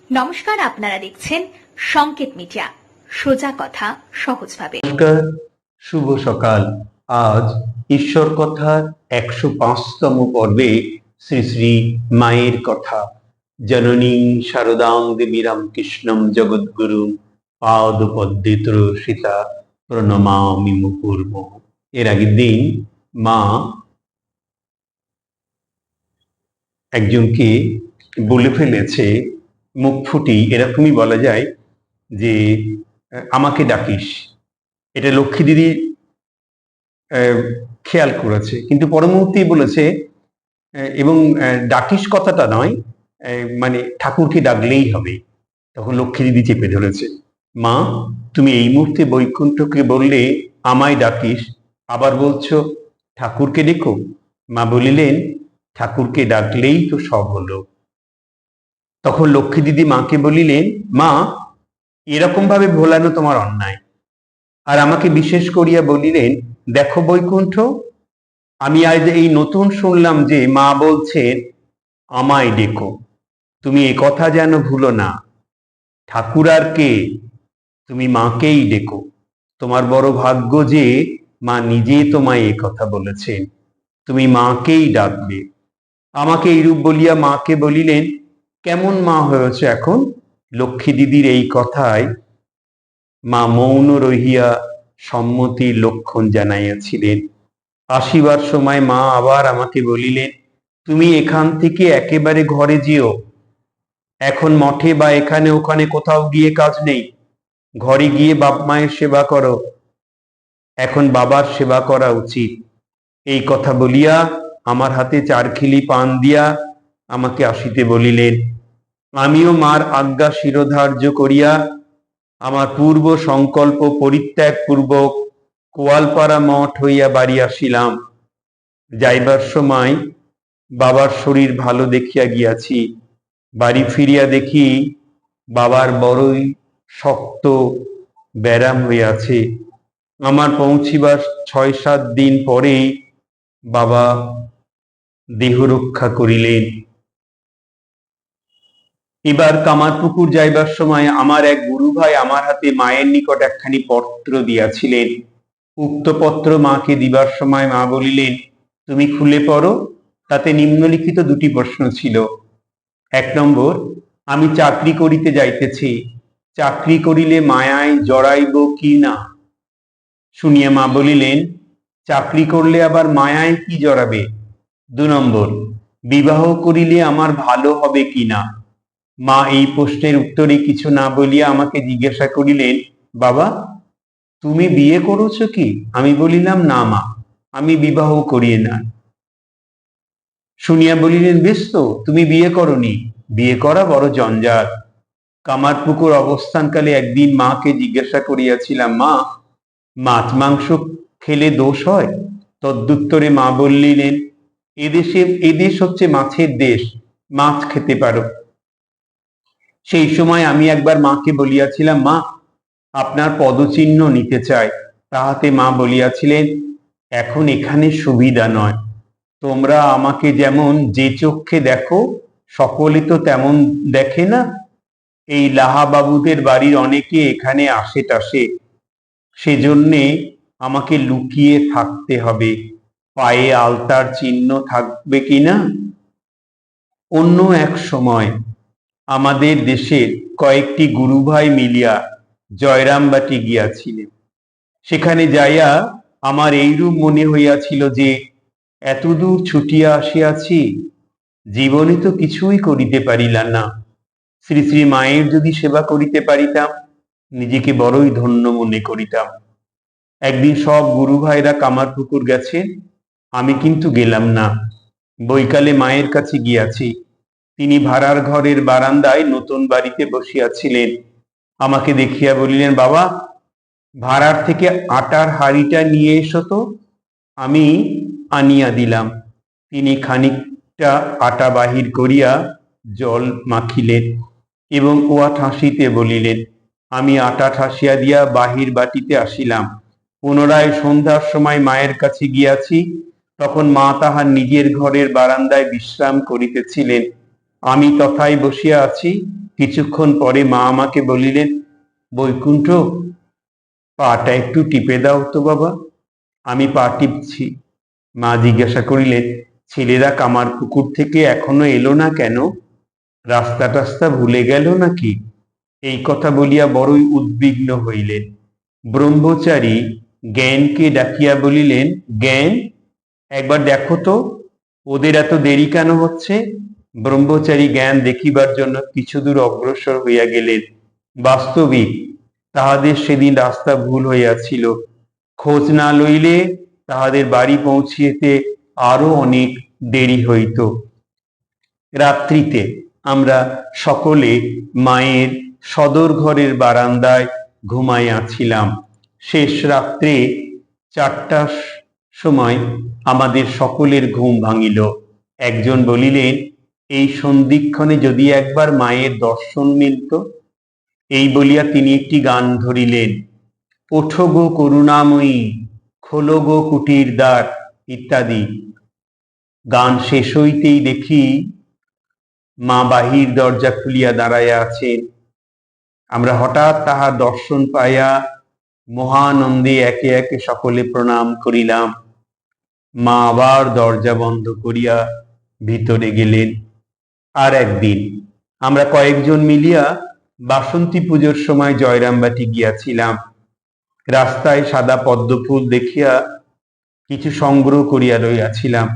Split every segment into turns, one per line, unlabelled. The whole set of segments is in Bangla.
নমস্কার, আপনারা দেখছেন সংকেত মিডিয়া, সোজা কথা সহজভাবে।
নমস্কার, শুভ সকাল। আজ ঈশ্বর কথার 105তম পর্বে শ্রী শ্রী মায়ের কথা। জননীং শারদাং দেবী রামকৃষ্ণম জগদ্গুরু পাদ পদ্মেতর সীতা প্রণমামি মুহুর্মুহ। এর আগের দিন মা একজনকে বলে ফেলেছে, মুখ ফুটি এরকমই বলা যায় যে আমাকে ডাকিস। এটা লক্ষ্মী দিদি খেয়াল করেছে, কিন্তু পরমুহূর্তেই বলেছে এবং ডাকিস কথাটা নয়, মানে ঠাকুরকে ডাকলেই হবে। তখন লক্ষ্মী দিদি চেপে ধরেছে, মা তুমি এই মুহূর্তে বৈকুণ্ঠকে বললে আমায় ডাকিস, আবার বলছো ঠাকুরকে ডেকো। মা বলিলেন, ঠাকুরকে ডাকলেই তো সব হলো। তখন লক্ষ্মী দিদি মাকে বলিলেন, মা এরকম ভাবে ভোলানো তোমার অন্যায়। আর আমাকে বিশেষ করিয়া বলিলেন, দেখো বৈকুণ্ঠ, আমি আজ এই নতুন শুনলাম যে মা বলছেন আমায় ডেকো। তুমি এ কথা যেন ভুলো না, ঠাকুর আর কে, তুমি মাকেই ডেকো। তোমার বড় ভাগ্য যে মা নিজে তোমায় এ কথা বলেছেন, তুমি মাকেই ডাকবে। আমাকে এইরূপ বলিয়া মাকে বলিলেন, কেমন মা হয়েছে এখন? লক্ষ্মী দিদির এই কথায় মা মৌন রহিয়া সম্মতির লক্ষণ জানাইয়াছিলেন। আসিবার সময় মা আবার আমাকে বলিলেন, তুমি এখান থেকে একেবারে ঘরে যেও, এখন মঠে বা এখানে ওখানে কোথাও গিয়ে কাজ নেই, ঘরে গিয়ে বাপ মায়ের সেবা করো, এখন বাবার সেবা করা উচিত। এই কথা বলিয়া আমার হাতে 4 খিলি পান দিয়া আমাকে আসিতে বলিলেন। আমিও মার আজ্ঞা শিরোধার্য করিয়া আমার পূর্ব সংকল্প পরিত্যাগ পূর্বক কোয়ালপাড়া মঠ হইয়া বাড়ি আসিলাম। যাইবার সময় বাবার শরীর ভালো দেখিয়া গিয়াছি। বাড়ি ফিরিয়া দেখি বাবার বড়ই শক্ত ব্যারাম হইয়াছে। আমার পৌঁছিবার 6-7 দিন পরেই বাবা দেহ রক্ষা করিলেন। এবার কামারপুকুর যাইবার সময় আমার এক গুরু ভাই আমার হাতে মায়ের নিকট একখানি পত্র দিয়াছিলেন। উক্ত পত্র মাকে দিবার সময় মা বলিলেন, তুমি খুলে পড়ো। তাতে নিম্নলিখিত 2টি প্রশ্ন ছিল। 1 নম্বর, আমি চাকরি করিতে যাইতেছি, চাকরি করিলে মায়ায় জড়াইব কি না? শুনিয়া মা বলিলেন, চাকরি করলে আবার মায়ায় কি জড়াবে? 2 নম্বর, বিবাহ করিলে আমার ভালো হবে কি না? মা এই প্রশ্নের উত্তরে কিছু না বলিয়া আমাকে জিজ্ঞাসা করিলেন, বাবা তুমি বিয়ে করেছ কি? আমি বলিলাম, না মা, আমি বিবাহ করিয়ে না। শুনিয়া বলিলেন, বেশ তো, তুমি বিয়ে করনি, বিয়ে করা বড় জঞ্জাল। কামারপুকুর অবস্থানকালে একদিন মাকে জিজ্ঞাসা করিয়াছিলাম, মা মাছ মাংস খেলে দোষ হয়? তদুত্তরে মা বললেন, এদেশ হচ্ছে মাছের দেশ, মাছ খেতে পারো। সেই সময় আমি একবার মাকে বলিয়াছিলাম, মা আপনার পদচিহ্ন নিতে চাই। তাহাতে মা বলিয়াছিলেন, এখন এখানে সুবিধা নয়, তোমরা আমাকে যেমন যে চক্ষে দেখো সকলে তো তেমন দেখে না। এই লাহা বাবুদের বাড়ির অনেকে এখানে আসে টাসে, সেজন্যে আমাকে লুকিয়ে থাকতে হবে। পায়ে আলতার চিহ্ন থাকবে কিনা? অন্য এক সময় আমাদের দেশের কয়েকটি গুরু ভাই মিলিয়া জয়রামবাটি গিয়াছিলেন। সেখানে যাইয়া আমার এইরূপ মনে হইয়াছিল যে এতদূর ছুটিয়া আসিয়াছি, জীবনে তো কিছুই করিতে পারিলাম না। শ্রী শ্রী মায়ের যদি সেবা করিতে পারিতাম, নিজেকে বড়ই ধন্য মনে করিতাম। একদিন সব গুরু ভাইরা কামারপুকুর গেছেন, আমি কিন্তু গেলাম না। বৈকালে মায়ের কাছে গিয়াছি। তিনি ভাড়ার ঘরের বারান্দায় নতুন বাড়িতে বসিয়াছিলেন। আমাকে দেখিয়া বলিলেন, বাবা ভাড়ার থেকে আটার হাঁড়িটা নিয়ে এসো তো। আমি আনিয়া দিলাম। তিনি খানিকটা আটা বাহির করিয়া জল মাখিলেন এবং ওয়া ঠাসিতে বলিলেন। আমি আটা ঠাসিয়া দিয়া বাহির বাটিতে আসিলাম। পুনরায় সন্ধ্যার সময় মায়ের কাছে গিয়াছি। তখন মা তাহার নিজের ঘরের বারান্দায় বিশ্রাম করিতেছিলেন। আমি তথায় বসিয়া আছি। কিছুক্ষণ পরে মা আমাকে বলিলেন, বৈকুণ্ঠ, পাটা একটু টিপে দাও তো বাবা। আমি পা টিপছি। মা জিজ্ঞাসা করিলেন, ছেলেরা কামার পুকুর থেকে এখনো এলো না কেন? রাস্তা টাস্তা ভুলে গেল নাকি? এই কথা বলিয়া বড়ই উদ্বিগ্ন হইলেন। ব্রহ্মচারী জ্ঞানকে ডাকিয়া বলিলেন, জ্ঞান, একবার দেখো তো ওদের এত দেরি কেন হচ্ছে? ব্রহ্মচারী জ্ঞান দেখিবার জন্য কিছু দূর অগ্রসর হইয়া গেলেন। বাস্তবিক তাহাদের সেদিন রাস্তা ভুল হইয়াছিল। খোঁজ না লইলে তাহাদের বাড়ি পৌঁছিতে আরো অনেক দেরি হইত। রাত্রিতে আমরা সকলে মায়ের সদর ঘরের বারান্দায় ঘুমাইয়াছিলাম। শেষ রাত্রে 4টার সময় আমাদের সকলের ঘুম ভাঙিল। একজন বলিলেন, এই সন্ধিক্ষণে যদি একবার মায়ের দর্শন মিলত। এই বলিয়া তিনি একটি গান ধরিলেন, ওঠো গো করুণাময়ী, খোলো গো কুটির দ্বার, ইত্যাদি। গান শেষ হইতেই দেখি মা বাহির দরজা খুলিয়া দাঁড়াইয়া আছেন। আমরা হঠাৎ তাহার দর্শন পাইয়া মহানন্দে একে একে সকলে প্রণাম করিলাম। মা আবার দরজা বন্ধ করিয়া ভিতরে গেলেন। আর একদিন আমরা কয়েকজন মিলিয়া বাসন্তী পুজোর সময় জয়রামবাটি গিয়াছিলাম। রাস্তায় সাদা পদ্মফুল দেখিয়া কিছু সংগ্রহ করিয়া লইয়াছিলাম।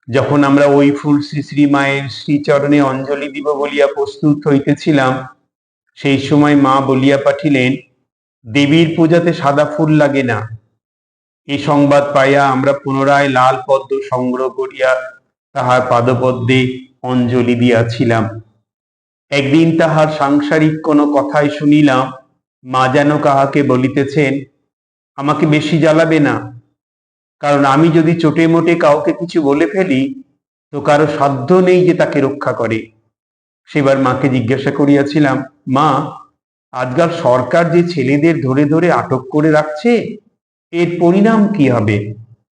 যখন আমরা ওই ফুল শ্রী শ্রী মায়ের শ্রীচরণে অঞ্জলি দিব বলিয়া প্রস্তুত হইতেছিলাম, সেই সময় মা বলিয়া পাঠিলেন, দেবীর পূজাতে সাদা ফুল লাগে না। এই সংবাদ পাইয়া আমরা পুনরায় লাল পদ্ম সংগ্রহ করিয়া তাহার পাদপদ্মে অঞ্জলি দিয়াছিলাম। একদিন তাহার সাংসারিক কোনো কথাই শুনিলাম, মা যেন কাহাকে বলিতেছেন, আমাকে বেশি জ্বালাবে না, কারণ আমি যদি চোটে মোটে কাউকে কিছু বলে ফেলি তো কারো সাধ্য নেই যে তাকে রক্ষা করে। সেবার মাকে জিজ্ঞাসা করিয়াছিলাম, মা, আজকাল সরকার যে ছেলেদের ধরে ধরে আটক করে রাখছে, এর পরিণাম কি হবে?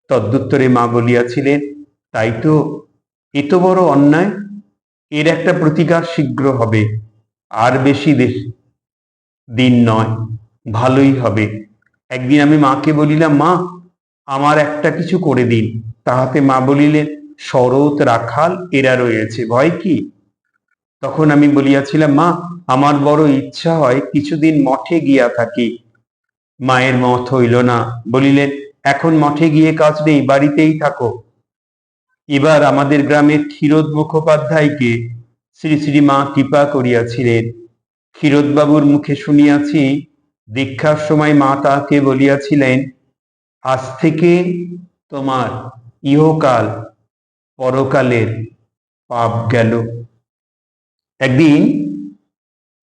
তদ্দুত্তরে মা বলিয়াছিলেন, তাই তো, এ তো বড় অন্যায়। এর একটা প্রতিকার শীঘ্র হবে, আর বেশি দিন নয়, ভালোই হবে। একদিন আমি মাকে বলিলাম, মা, আমার একটা কিছু করে দিন। তাহাতে মা বলিলেন, শরৎ রাখাল এরা রয়েছে, ভয় কি? তখন আমি বলিয়াছিলাম, মা, আমার বড় ইচ্ছা হয় কিছুদিন মঠে গিয়া থাকি। মায়ের মত হইল না, বলিলেন, এখন মঠে গিয়ে কাজ নেই, বাড়িতেই থাকো। এবার আমাদের গ্রামের ক্ষীরোদ মুখোপাধ্যায়কে শ্রী শ্রী মা কৃপা করিয়াছিলেন। ক্ষীরোদবাবুর মুখে শুনিয়াছি, দীক্ষার সময় মা তাহাকে বলিয়াছিলেন, আজ থেকে তোমার ইহকাল পরকালের পাপ গেল। একদিন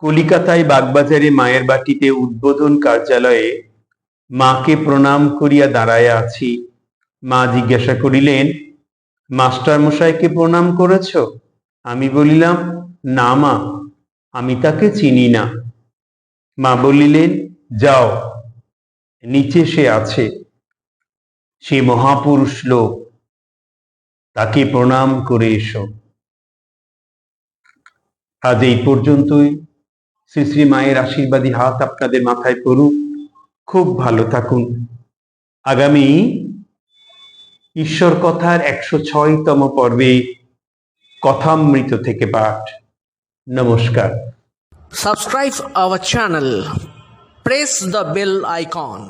কলিকাতায় বাগবাজারে মায়ের বাটিতে উদ্বোধন কার্যালয়ে মাকে প্রণাম করিয়া দাঁড়াইয়া আছি। মা জিজ্ঞাসা করিলেন, মাস্টার মশাইকে প্রণাম করেছ? আমি বলিলাম, না মা, আমি তাকে চিনি না। মা বলিলেন, যাও, নিচে সে আছে, সে মহাপুরুষ লোক, তাকে প্রণাম করে এসো। আজ এই পর্যন্তই। শ্রী শ্রী মায়ের আশীর্বাদী হাত আপনাদের মাথায় পড়ুক। খুব ভালো থাকুন। আগামী ঈশ্বর কথার 106তম পর্বে কথামৃত থেকে পাঠ। নমস্কার।
Subscribe our channel. Press the bell icon.